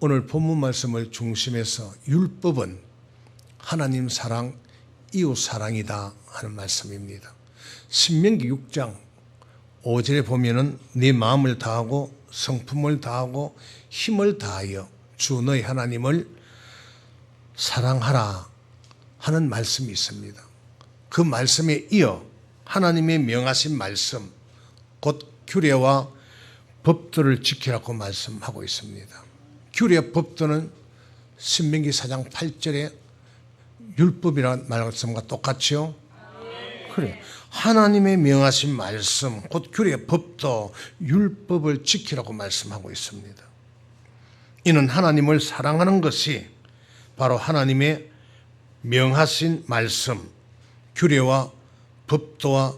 오늘 본문 말씀을 중심해서 율법은 하나님 사랑, 이웃 사랑이다 하는 말씀입니다. 신명기 6장 5절에 보면은 네 마음을 다하고 성품을 다하고 힘을 다하여 주 너희 하나님을 사랑하라 하는 말씀이 있습니다. 그 말씀에 이어 하나님의 명하신 말씀, 곧 규례와 법도를 지키라고 말씀하고 있습니다. 규례 법도는 신명기 4장 8절에 율법이라는 말씀과 똑같죠? 그래. 하나님의 명하신 말씀, 곧 규례 법도, 율법을 지키라고 말씀하고 있습니다. 이는 하나님을 사랑하는 것이 바로 하나님의 명하신 말씀, 규례와 법도와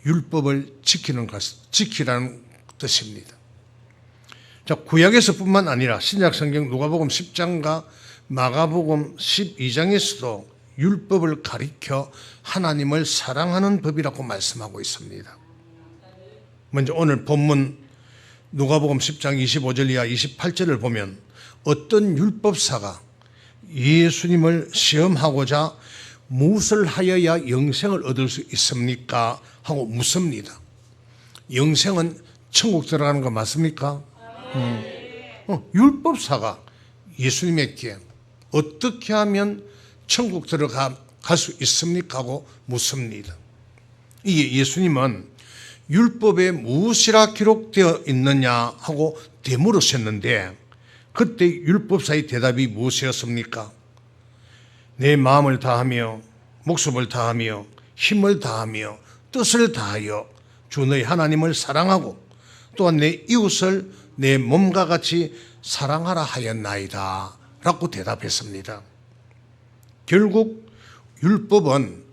율법을 지키라는 뜻입니다. 자, 구약에서뿐만 아니라 신약성경 누가복음 10장과 마가복음 12장에서도 율법을 가리켜 하나님을 사랑하는 법이라고 말씀하고 있습니다. 먼저 오늘 본문 누가복음 10장 25절 이하 28절을 보면 어떤 율법사가 예수님을 시험하고자 무엇을 하여야 영생을 얻을 수 있습니까? 하고 묻습니다. 영생은 천국 들어가는 거 맞습니까? 율법사가 예수님에게 어떻게 하면 천국 들어갈 수 있습니까? 하고 묻습니다. 이게 예수님은 율법에 무엇이라 기록되어 있느냐 하고 되물으셨는데 그때 율법사의 대답이 무엇이었습니까? 내 마음을 다하며 목숨을 다하며 힘을 다하며 뜻을 다하여 주 너희 하나님을 사랑하고 또한 내 이웃을 내 몸과 같이 사랑하라 하였나이다 라고 대답했습니다. 결국 율법은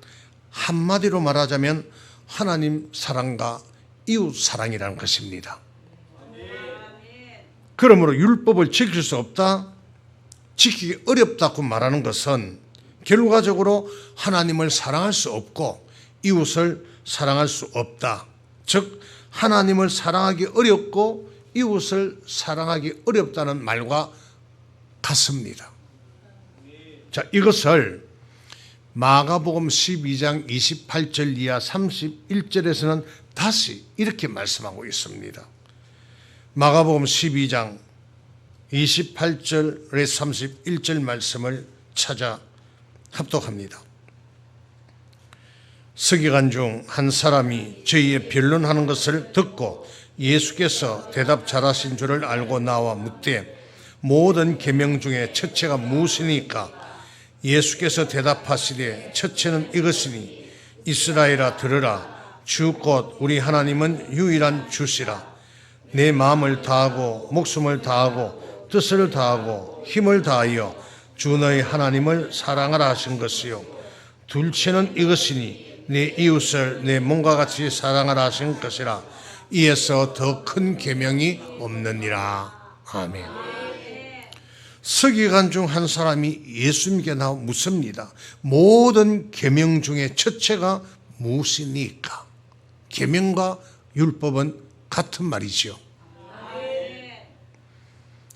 한마디로 말하자면 하나님 사랑과 이웃 사랑이라는 것입니다. 그러므로 율법을 지킬 수 없다, 지키기 어렵다고 말하는 것은 결과적으로 하나님을 사랑할 수 없고 이웃을 사랑할 수 없다. 즉 하나님을 사랑하기 어렵고 이웃을 사랑하기 어렵다는 말과 같습니다. 자, 이것을 마가복음 12장 28절 이하 31절에서는 다시 이렇게 말씀하고 있습니다. 마가복음 12장 28절에 31절 말씀을 찾아 합독합니다. 서기관 중 한 사람이 저희의 변론하는 것을 듣고 예수께서 대답 잘하신 줄을 알고 나와 묻되 모든 계명 중에 첫째가 무엇이니까? 예수께서 대답하시되 첫째는 이것이니 이스라엘아 들으라 주 곧 우리 하나님은 유일한 주시라. 내 마음을 다하고 목숨을 다하고 뜻을 다하고 힘을 다하여 주 너희 하나님을 사랑하라 하신 것이요 둘째는 이것이니 내 이웃을 내 몸과 같이 사랑하라 하신 것이라. 이에서 더 큰 계명이 없느니라. 아멘. 서기관 중 한 사람이 예수님께 나와 묻습니다. 모든 계명 중에 첫째가 무엇이니까? 계명과 율법은 같은 말이지요.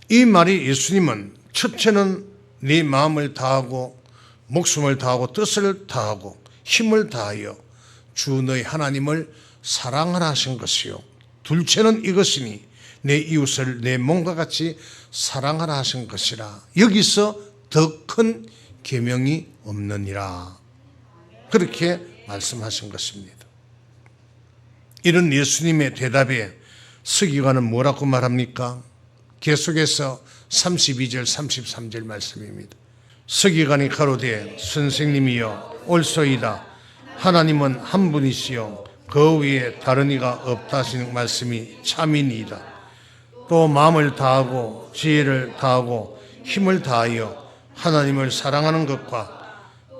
이 말이 예수님은 첫째는 네 마음을 다하고 목숨을 다하고 뜻을 다하고 힘을 다하여 주 너희 하나님을 사랑하라 하신 것이요 둘째는 이것이니 내 이웃을 내 몸과 같이 사랑하라 하신 것이라. 여기서 더 큰 계명이 없느니라. 그렇게 말씀하신 것입니다. 이런 예수님의 대답에 서기관은 뭐라고 말합니까? 계속해서 32절 33절 말씀입니다. 서기관이 가로되 선생님이여 옳소이다. 하나님은 한 분이시요 그 위에 다른 이가 없다 하시는 말씀이 참이니이다. 또 마음을 다하고 지혜를 다하고 힘을 다하여 하나님을 사랑하는 것과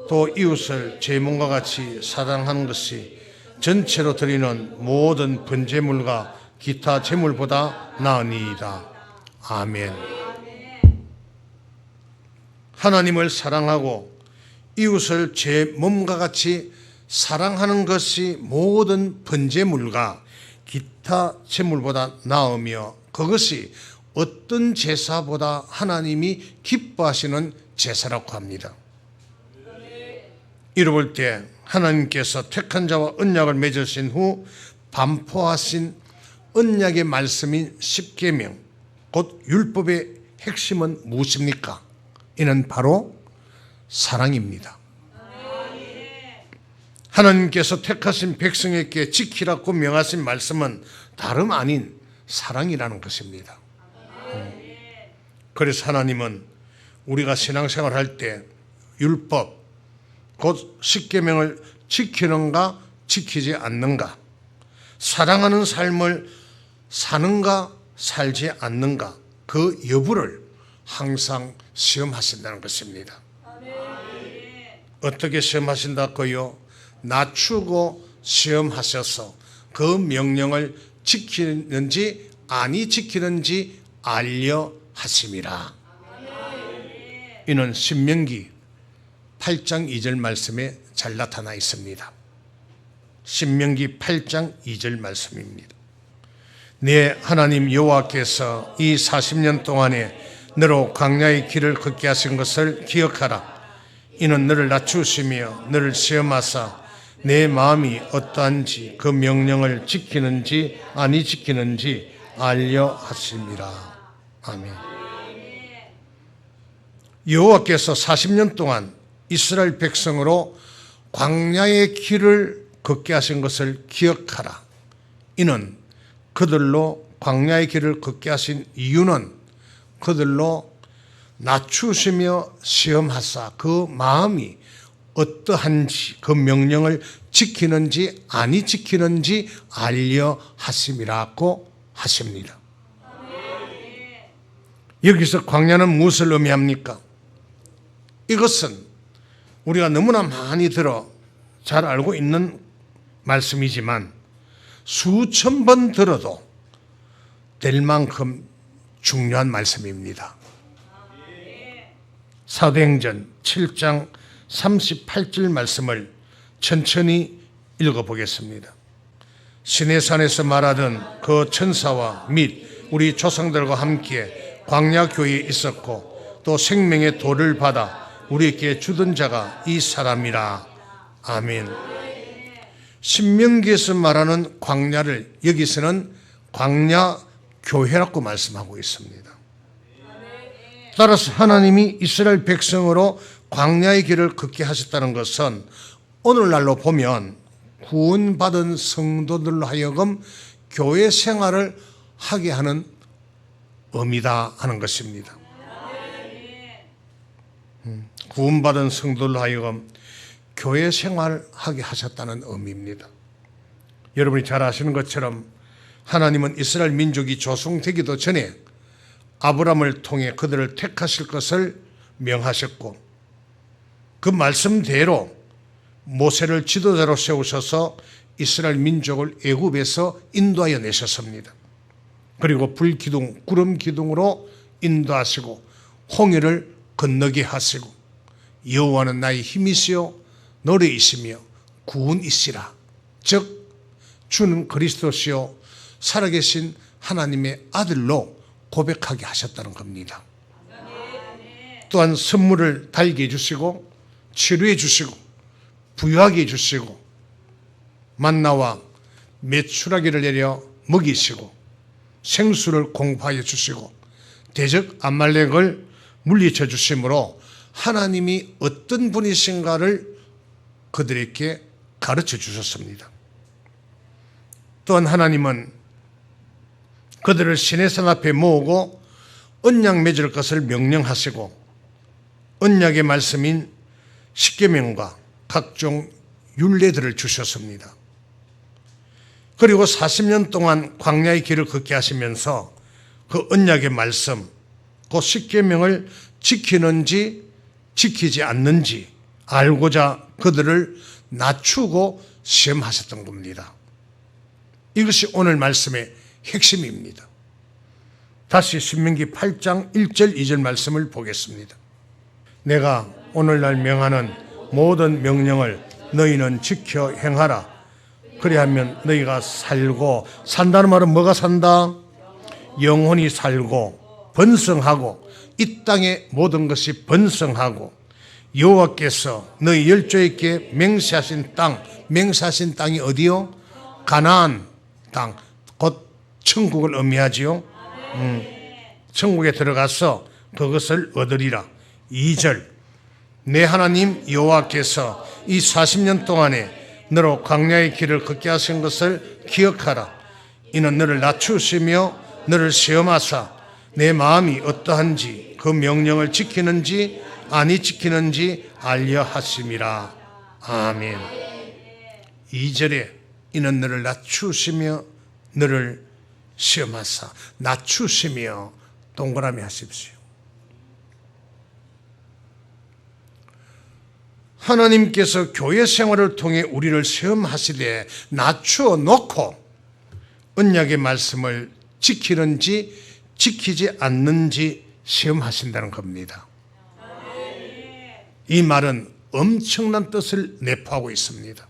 또 이웃을 제 몸과 같이 사랑하는 것이 전체로 드리는 모든 번제물과 기타 제물보다 나으니이다. 아멘. 하나님을 사랑하고 이웃을 제 몸과 같이 사랑하는 것이 모든 번제물과 기타 제물보다 나으며 그것이 어떤 제사보다 하나님이 기뻐하시는 제사라고 합니다. 이를 볼 때 하나님께서 택한 자와 언약을 맺으신 후 반포하신 언약의 말씀인 십계명, 곧 율법의 핵심은 무엇입니까? 이는 바로 사랑입니다. 하나님께서 택하신 백성에게 지키라고 명하신 말씀은 다름 아닌 사랑이라는 것입니다. 그래서 하나님은 우리가 신앙생활 할 때 율법, 곧 십계명을 지키는가 지키지 않는가, 사랑하는 삶을 사는가 살지 않는가, 그 여부를 항상 시험하신다는 것입니다. 어떻게 시험하신다고요? 낮추고 시험하셔서 그 명령을 지키는지 아니 지키는지 알려 하심이라. 이는 신명기 8장 2절 말씀에 잘 나타나 있습니다. 신명기 8장 2절 말씀입니다. 네 하나님 여호와께서 이 40년 동안에 너로 광야의 길을 걷게 하신 것을 기억하라. 이는 너를 낮추시며 너를 시험하사 내 마음이 어떠한지 그 명령을 지키는지 아니 지키는지 알려 하심이라. 아멘. 여호와께서 40년 동안 이스라엘 백성으로 광야의 길을 걷게 하신 것을 기억하라. 이는 그들로 광야의 길을 걷게 하신 이유는 그들로 낮추시며 시험하사 그 마음이 어떠한지 그 명령을 지키는지 아니 지키는지 알려 하심이라고 하십니다. 여기서 광야는 무엇을 의미합니까? 이것은 우리가 너무나 많이 들어 잘 알고 있는 말씀이지만 수천 번 들어도 될 만큼 중요한 말씀입니다. 사도행전 7장 38절 말씀을 천천히 읽어보겠습니다. 시내산에서 말하던 그 천사와 및 우리 조상들과 함께 광야 교회에 있었고 또 생명의 돌을 받아 우리에게 주던 자가 이 사람이라. 아멘. 신명기에서 말하는 광야를 여기서는 광야 교회라고 말씀하고 있습니다. 따라서 하나님이 이스라엘 백성으로 광야의 길을 걷게 하셨다는 것은 오늘날로 보면 구원받은 성도들로 하여금 교회 생활을 하게 하는 의미다 하는 것입니다. 구원받은 성도들로 하여금 교회 생활을 하게 하셨다는 의미입니다. 여러분이 잘 아시는 것처럼 하나님은 이스라엘 민족이 조성되기도 전에 아브라함을 통해 그들을 택하실 것을 명하셨고 그 말씀대로 모세를 지도자로 세우셔서 이스라엘 민족을 애굽에서 인도하여 내셨습니다. 그리고 불기둥, 구름 기둥으로 인도하시고 홍해를 건너게 하시고 여호와는 나의 힘이시요 노래이시며 구원이시라. 즉 주는 그리스도시요 살아계신 하나님의 아들로 고백하게 하셨다는 겁니다. 또한 선물을 달게 해주시고 치료해 주시고 부유하게 해주시고 만나와 메추라기를 내려 먹이시고 생수를 공급하여 주시고 대적 아말렉을 물리쳐 주심으로 하나님이 어떤 분이신가를 그들에게 가르쳐 주셨습니다. 또한 하나님은 그들을 시내산 앞에 모으고 언약 맺을 것을 명령하시고 언약의 말씀인 십계명과 각종 율례들을 주셨습니다. 그리고 40년 동안 광야의 길을 걷게 하시면서 그 언약의 말씀, 그 십계명을 지키는지 지키지 않는지 알고자 그들을 낮추고 시험하셨던 겁니다. 이것이 오늘 말씀의 핵심입니다. 다시 신명기 8장 1절 2절 말씀을 보겠습니다. 내가 오늘날 명하는 모든 명령을 너희는 지켜 행하라. 그리하면 너희가 살고, 산다는 말은 뭐가 산다? 영혼이 살고 번성하고 이 땅의 모든 것이 번성하고 여호와께서 너희 열조에게 맹세하신 땅이 어디요? 가나안 땅, 곧 천국을 의미하지요. 천국에 들어가서 그것을 얻으리라. 2절, 내 하나님 여호와께서 이 40년 동안에 너로 광야의 길을 걷게 하신 것을 기억하라. 이는 너를 낮추시며 너를 시험하사 내 마음이 어떠한지 그 명령을 지키는지 아니 지키는지 알려 하심이라. 아멘. 2절에 이는 너를 낮추시며 너를 시험하사, 낮추시며 동그라미 하십시오. 하나님께서 교회 생활을 통해 우리를 시험하시되 낮추어 놓고 언약의 말씀을 지키는지 지키지 않는지 시험하신다는 겁니다. 이 말은 엄청난 뜻을 내포하고 있습니다.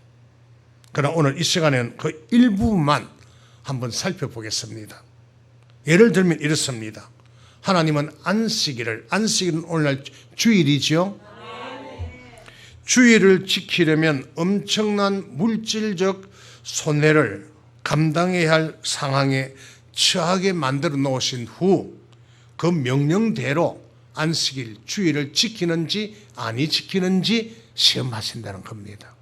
그러나 오늘 이 시간에는 그 일부만 한번 살펴보겠습니다. 예를 들면 이렇습니다. 하나님은 안식일은 오늘날 주일이죠. 주일을 지키려면 엄청난 물질적 손해를 감당해야 할 상황에 처하게 만들어 놓으신 후 그 명령대로 안식일, 주일을 지키는지 아니 지키는지 시험하신다는 겁니다.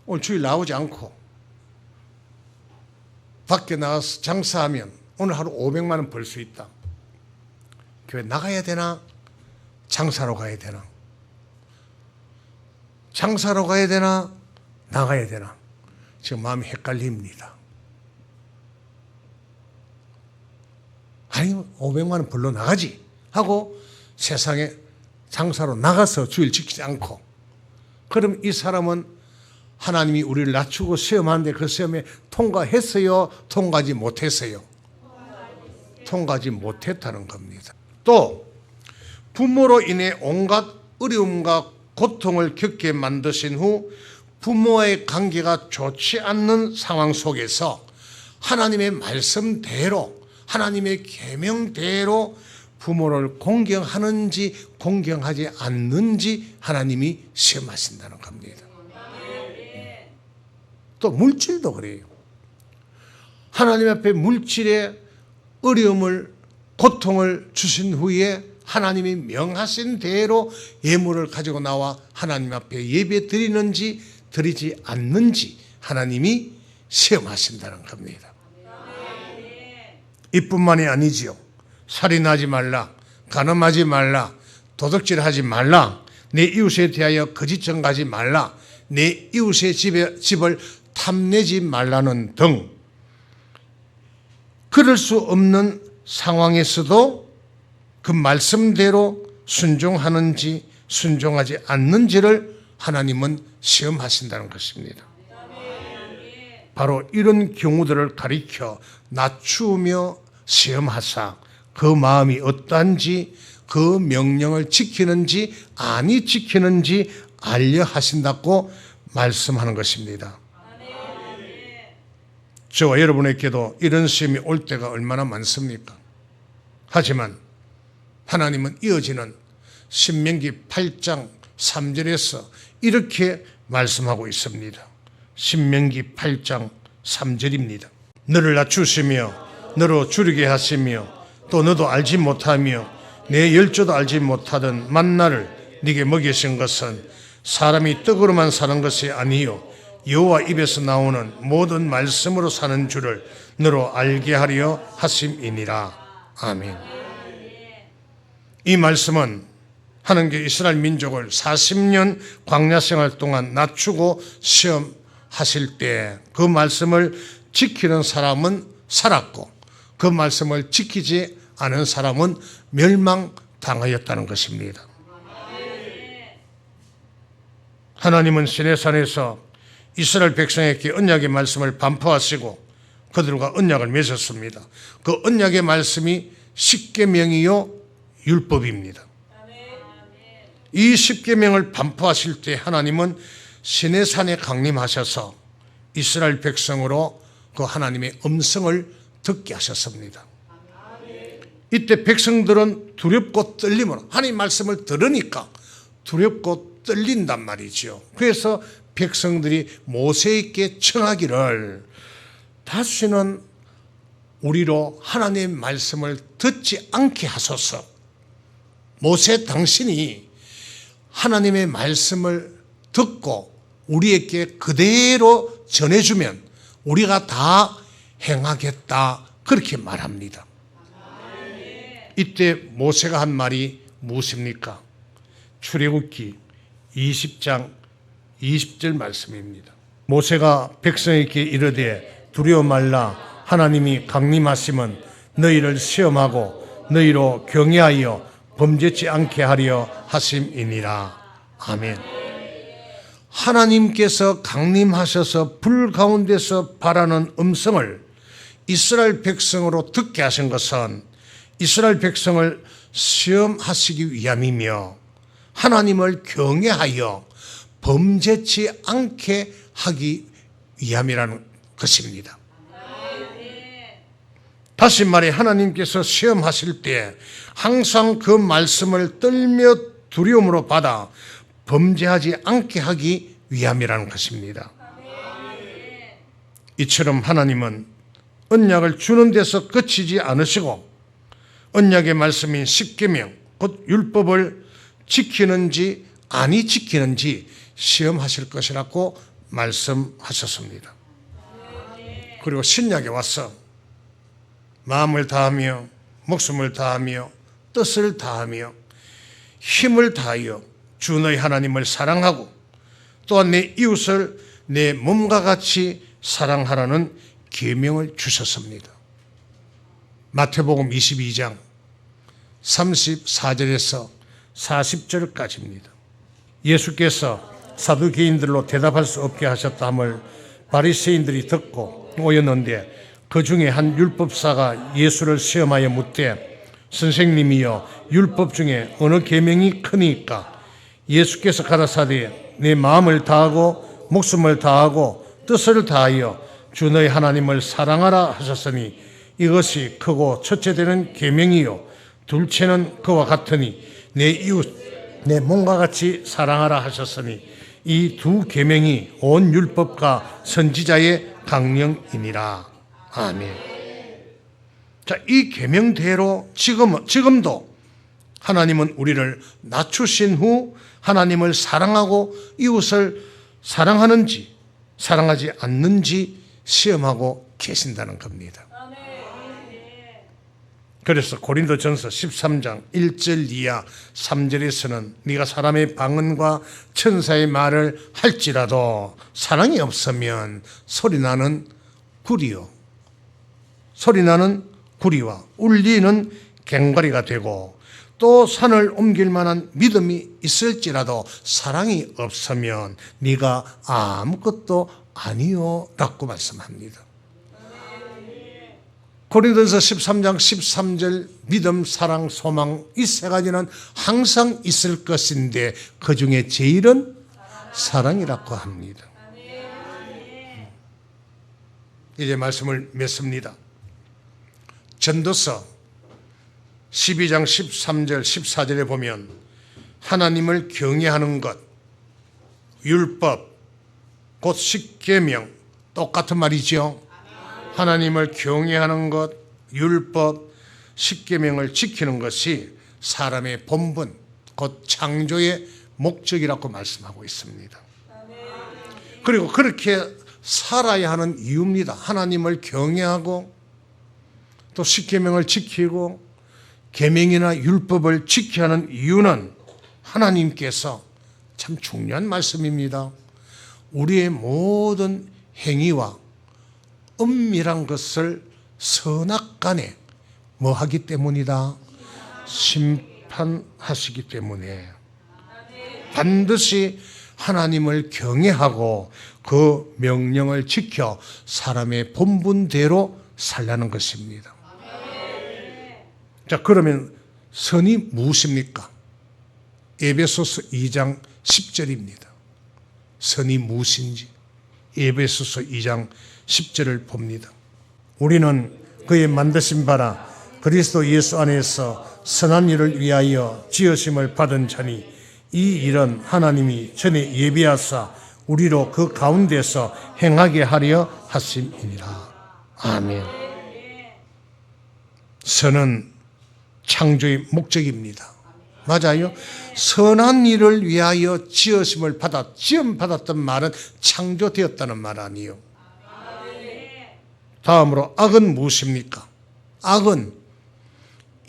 오늘 주일 나오지 않고 밖에 나가서 장사하면 오늘 하루 500만 원 벌 수 있다. 교회 나가야 되나? 장사로 가야 되나? 장사로 가야 되나? 나가야 되나? 지금 마음이 헷갈립니다. 아니 500만 원 벌러 나가지 하고 세상에 장사로 나가서 주일 지키지 않고, 그럼 이 사람은 하나님이 우리를 낮추고 시험하는데 그 시험에 통과했어요? 통과하지 못했어요? 통과하지 못했다는 겁니다. 또 부모로 인해 온갖 어려움과 고통을 겪게 만드신 후 부모와의 관계가 좋지 않는 상황 속에서 하나님의 말씀대로, 하나님의 계명대로 부모를 공경하는지 공경하지 않는지 하나님이 시험하신다는 겁니다. 또 물질도 그래요. 하나님 앞에 물질의 어려움을, 고통을 주신 후에 하나님이 명하신 대로 예물을 가지고 나와 하나님 앞에 예배 드리는지 드리지 않는지 하나님이 시험하신다는 겁니다. 이뿐만이 아니지요. 살인하지 말라, 간음하지 말라, 도둑질하지 말라, 내 이웃에 대하여 거짓 증거하지 말라, 내 이웃의 집을 탐내지 말라는 등 그럴 수 없는 상황에서도 그 말씀대로 순종하는지 순종하지 않는지를 하나님은 시험하신다는 것입니다. 바로 이런 경우들을 가리켜 낮추며 시험하사 그 마음이 어떠한지 그 명령을 지키는지 아니 지키는지 알려 하신다고 말씀하는 것입니다. 저와 여러분에게도 이런 시험이 올 때가 얼마나 많습니까? 하지만 하나님은 이어지는 신명기 8장 3절에서 이렇게 말씀하고 있습니다. 신명기 8장 3절입니다. 너를 낮추시며 너로 줄이게 하시며 또 너도 알지 못하며 내 열조도 알지 못하던 만나를 네게 먹이신 것은 사람이 떡으로만 사는 것이 아니요 여호와 입에서 나오는 모든 말씀으로 사는 줄을 너로 알게 하려 하심이니라. 아멘. 이 말씀은 하나님께 이스라엘 민족을 40년 광야 생활 동안 낮추고 시험하실 때 그 말씀을 지키는 사람은 살았고 그 말씀을 지키지 않은 사람은 멸망당하였다는 것입니다. 하나님은 시내산에서 이스라엘 백성에게 언약의 말씀을 반포하시고 그들과 언약을 맺었습니다. 그 언약의 말씀이 십계명이요 율법입니다. 이 십계명을 반포하실 때 하나님은 시내산에 강림하셔서 이스라엘 백성으로 그 하나님의 음성을 듣게 하셨습니다. 이때 백성들은 두렵고 떨림으로 하나님 말씀을 들으니까 두렵고 떨린단 말이죠. 그래서 백성들이 모세에게 청하기를 다시는 우리로 하나님의 말씀을 듣지 않게 하소서. 모세 당신이 하나님의 말씀을 듣고 우리에게 그대로 전해주면 우리가 다 행하겠다, 그렇게 말합니다. 이때 모세가 한 말이 무엇입니까? 출애굽기 20장 20절 말씀입니다. 모세가 백성에게 이르되 두려워 말라. 하나님이 강림하심은 너희를 시험하고 너희로 경외하여 범죄치 않게 하려 하심이니라. 아멘. 하나님께서 강림하셔서 불 가운데서 바라는 음성을 이스라엘 백성으로 듣게 하신 것은 이스라엘 백성을 시험하시기 위함이며 하나님을 경외하여 범죄치 않게 하기 위함이라는 것입니다. 다시 말해 하나님께서 시험하실 때 항상 그 말씀을 떨며 두려움으로 받아 범죄하지 않게 하기 위함이라는 것입니다. 이처럼 하나님은 언약을 주는 데서 그치지 않으시고 언약의 말씀인 십계명 곧 율법을 지키는지 아니 지키는지 시험하실 것이라고 말씀하셨습니다. 그리고 신약에 와서 마음을 다하며 목숨을 다하며 뜻을 다하며 힘을 다하여 주 너희 하나님을 사랑하고 또한 내 이웃을 내 몸과 같이 사랑하라는 계명을 주셨습니다. 마태복음 22장 34절에서 40절까지입니다. 예수께서 사두개인들로 대답할 수 없게 하셨다함을 바리새인들이 듣고 오였는데 그 중에 한 율법사가 예수를 시험하여 묻되 선생님이여 율법 중에 어느 계명이 크니까? 예수께서 가라사대 내 마음을 다하고 목숨을 다하고 뜻을 다하여 주 너희 하나님을 사랑하라 하셨으니 이것이 크고 첫째 되는 계명이요 둘째는 그와 같으니 내 이웃 내 몸과 같이 사랑하라 하셨으니 이 두 계명이 온 율법과 선지자의 강령이니라. 아멘. 자, 이 계명대로 지금도 하나님은 우리를 낮추신 후 하나님을 사랑하고 이웃을 사랑하는지 사랑하지 않는지 시험하고 계신다는 겁니다. 그래서 고린도전서 13장 1절 이하 3절에서는 네가 사람의 방언과 천사의 말을 할지라도 사랑이 없으면 소리나는 구리와 울리는 괭과리가 되고 또 산을 옮길 만한 믿음이 있을지라도 사랑이 없으면 네가 아무것도 아니요라고 말씀합니다. 고린도전서 13장 13절 믿음, 사랑, 소망 이 세 가지는 항상 있을 것인데 그 중에 제일은 사랑이라고 합니다. 이제 말씀을 맺습니다. 전도서 12장 13절 14절에 보면 하나님을 경외하는 것, 율법, 곧 십계명 똑같은 말이죠. 하나님을 경외하는 것, 율법, 십계명을 지키는 것이 사람의 본분, 곧 창조의 목적이라고 말씀하고 있습니다. 그리고 그렇게 살아야 하는 이유입니다. 하나님을 경외하고 또 십계명을 지키고 계명이나 율법을 지켜야 하는 이유는 하나님께서 참 중요한 말씀입니다. 우리의 모든 행위와 은밀한 것을 선악간에 뭐 하기 때문이다? 심판하시기 때문에 반드시 하나님을 경외하고 그 명령을 지켜 사람의 본분대로 살라는 것입니다. 자, 그러면 선이 무엇입니까? 에베소서 2장 10절입니다. 선이 무엇인지 에베소서 2장 10절을 봅니다. 우리는 그의 만드신 바라 그리스도 예수 안에서 선한 일을 위하여 지으심을 받은 자니 이 일은 하나님이 전에 예비하사 우리로 그 가운데서 행하게 하려 하심이니라. 아멘. 선은 창조의 목적입니다. 맞아요. 선한 일을 위하여 지으심을 지음받았던 말은 창조되었다는 말 아니에요. 다음으로 악은 무엇입니까? 악은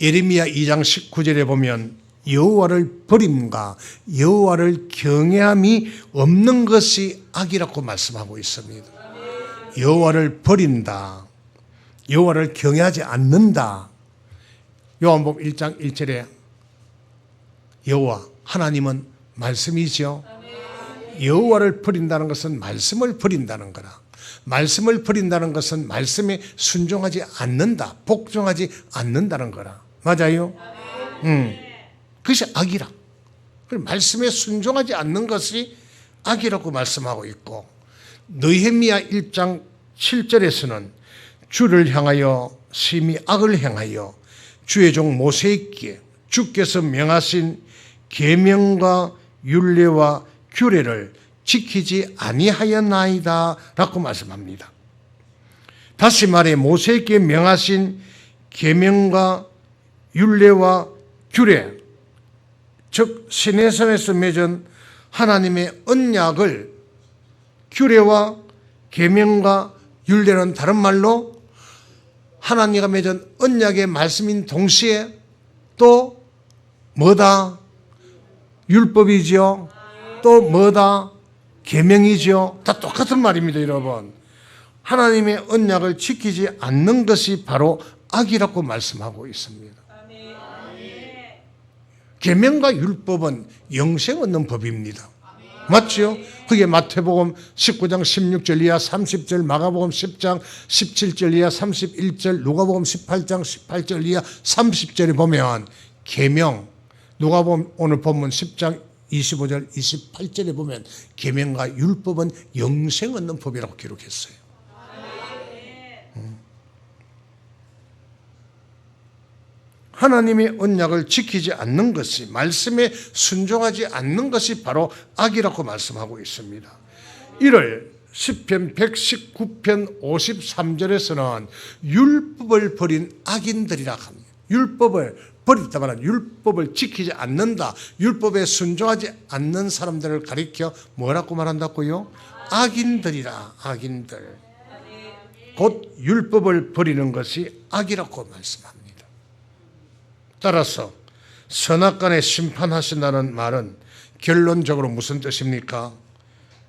예레미야 2장 19절에 보면 여호와를 버림과 여호와를 경외함이 없는 것이 악이라고 말씀하고 있습니다. 여호와를 버린다, 여호와를 경외하지 않는다. 요한복음 1장 1절에 여호와 하나님은 말씀이죠. 여호와를 버린다는 것은 말씀을 버린다는 거라. 말씀을 버린다는 것은 말씀에 순종하지 않는다, 복종하지 않는다는 거라. 맞아요? 그것이 악이라. 말씀에 순종하지 않는 것이 악이라고 말씀하고 있고, 느헤미야 1장 7절에서는 주를 향하여 심히 악을 행하여 주의 종 모세에게 주께서 명하신 계명과 율례와 규례를 지키지 아니하였나이다 라고 말씀합니다. 다시 말해 모세에게 명하신 계명과 율례와 규례, 즉 시내산에서 맺은 하나님의 언약을, 규례와 계명과 율례는 다른 말로 하나님과 맺은 언약의 말씀인 동시에 또 뭐다? 율법이죠. 또 뭐다? 계명이죠. 다 똑같은 말입니다, 여러분. 하나님의 언약을 지키지 않는 것이 바로 악이라고 말씀하고 있습니다. 계명과 율법은 영생 얻는 법입니다. 맞죠? 그게 마태복음 19장 16절 이하 30절, 마가복음 10장 17절 이하 31절, 누가복음 18장 18절 이하 30절에 보면 계명, 누가복음 오늘 본문 10장 25절 28절에 보면 계명과 율법은 영생 얻는 법이라고 기록했어요. 하나님의 언약을 지키지 않는 것이, 말씀에 순종하지 않는 것이 바로 악이라고 말씀하고 있습니다. 이를 시편 119편 53절에서는 율법을 버린 악인들이라 합니다. 율법을 버리다 말은 율법을 지키지 않는다, 율법에 순종하지 않는 사람들을 가리켜 뭐라고 말한다고요? 악인들이라. 악인들. 곧 율법을 버리는 것이 악이라고 말씀합니다. 따라서 선악간에 심판하신다는 말은 결론적으로 무슨 뜻입니까?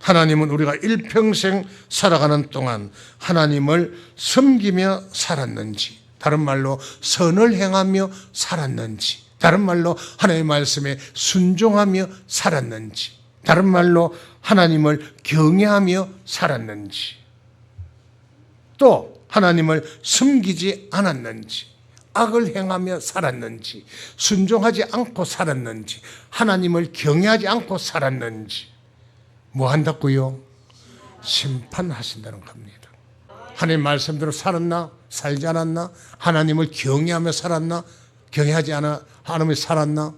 하나님은 우리가 일평생 살아가는 동안 하나님을 섬기며 살았는지, 다른 말로 선을 행하며 살았는지, 다른 말로 하나님의 말씀에 순종하며 살았는지, 다른 말로 하나님을 경외하며 살았는지, 또 하나님을 섬기지 않았는지, 악을 행하며 살았는지, 순종하지 않고 살았는지, 하나님을 경외하지 않고 살았는지, 뭐 한다고요? 심판하신다는 겁니다. 하나님 말씀대로 살았나? 살지 않았나? 하나님을 경외하며 살았나? 경외하지 않으며 살았나?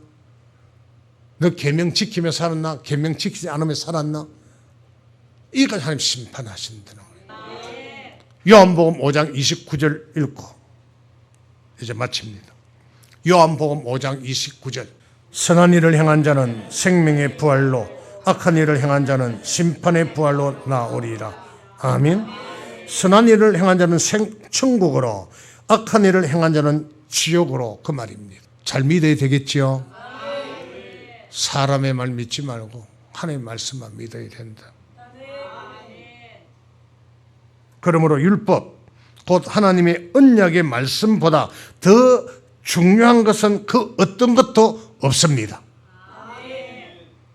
너 계명 지키며 살았나? 계명 지키지 않으며 살았나? 이것까지 하나님 심판하신다는 거예요. 요한복음 5장 29절 읽고 이제 마칩니다. 요한복음 5장 29절. 선한 일을 행한 자는 생명의 부활로, 악한 일을 행한 자는 심판의 부활로 나오리라. 아멘. 선한 일을 행한 자는 천국으로, 악한 일을 행한 자는 지옥으로, 그 말입니다. 잘 믿어야 되겠지요? 사람의 말 믿지 말고 하나님의 말씀만 믿어야 된다. 그러므로 율법, 곧 하나님의 언약의 말씀보다 더 중요한 것은 그 어떤 것도 없습니다.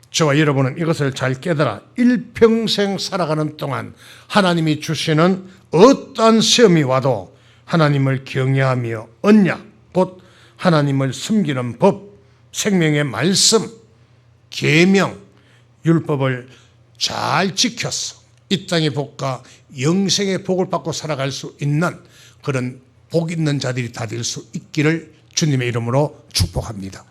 저와 여러분은 이것을 잘 깨달아 일평생 살아가는 동안 하나님이 주시는 어떠한 시험이 와도 하나님을 경외하며 언약, 곧 하나님을 섬기는 법, 생명의 말씀, 계명, 율법을 잘 지켜서 이 땅의 복과 영생의 복을 받고 살아갈 수 있는 그런 복 있는 자들이 다 될 수 있기를 주님의 이름으로 축복합니다.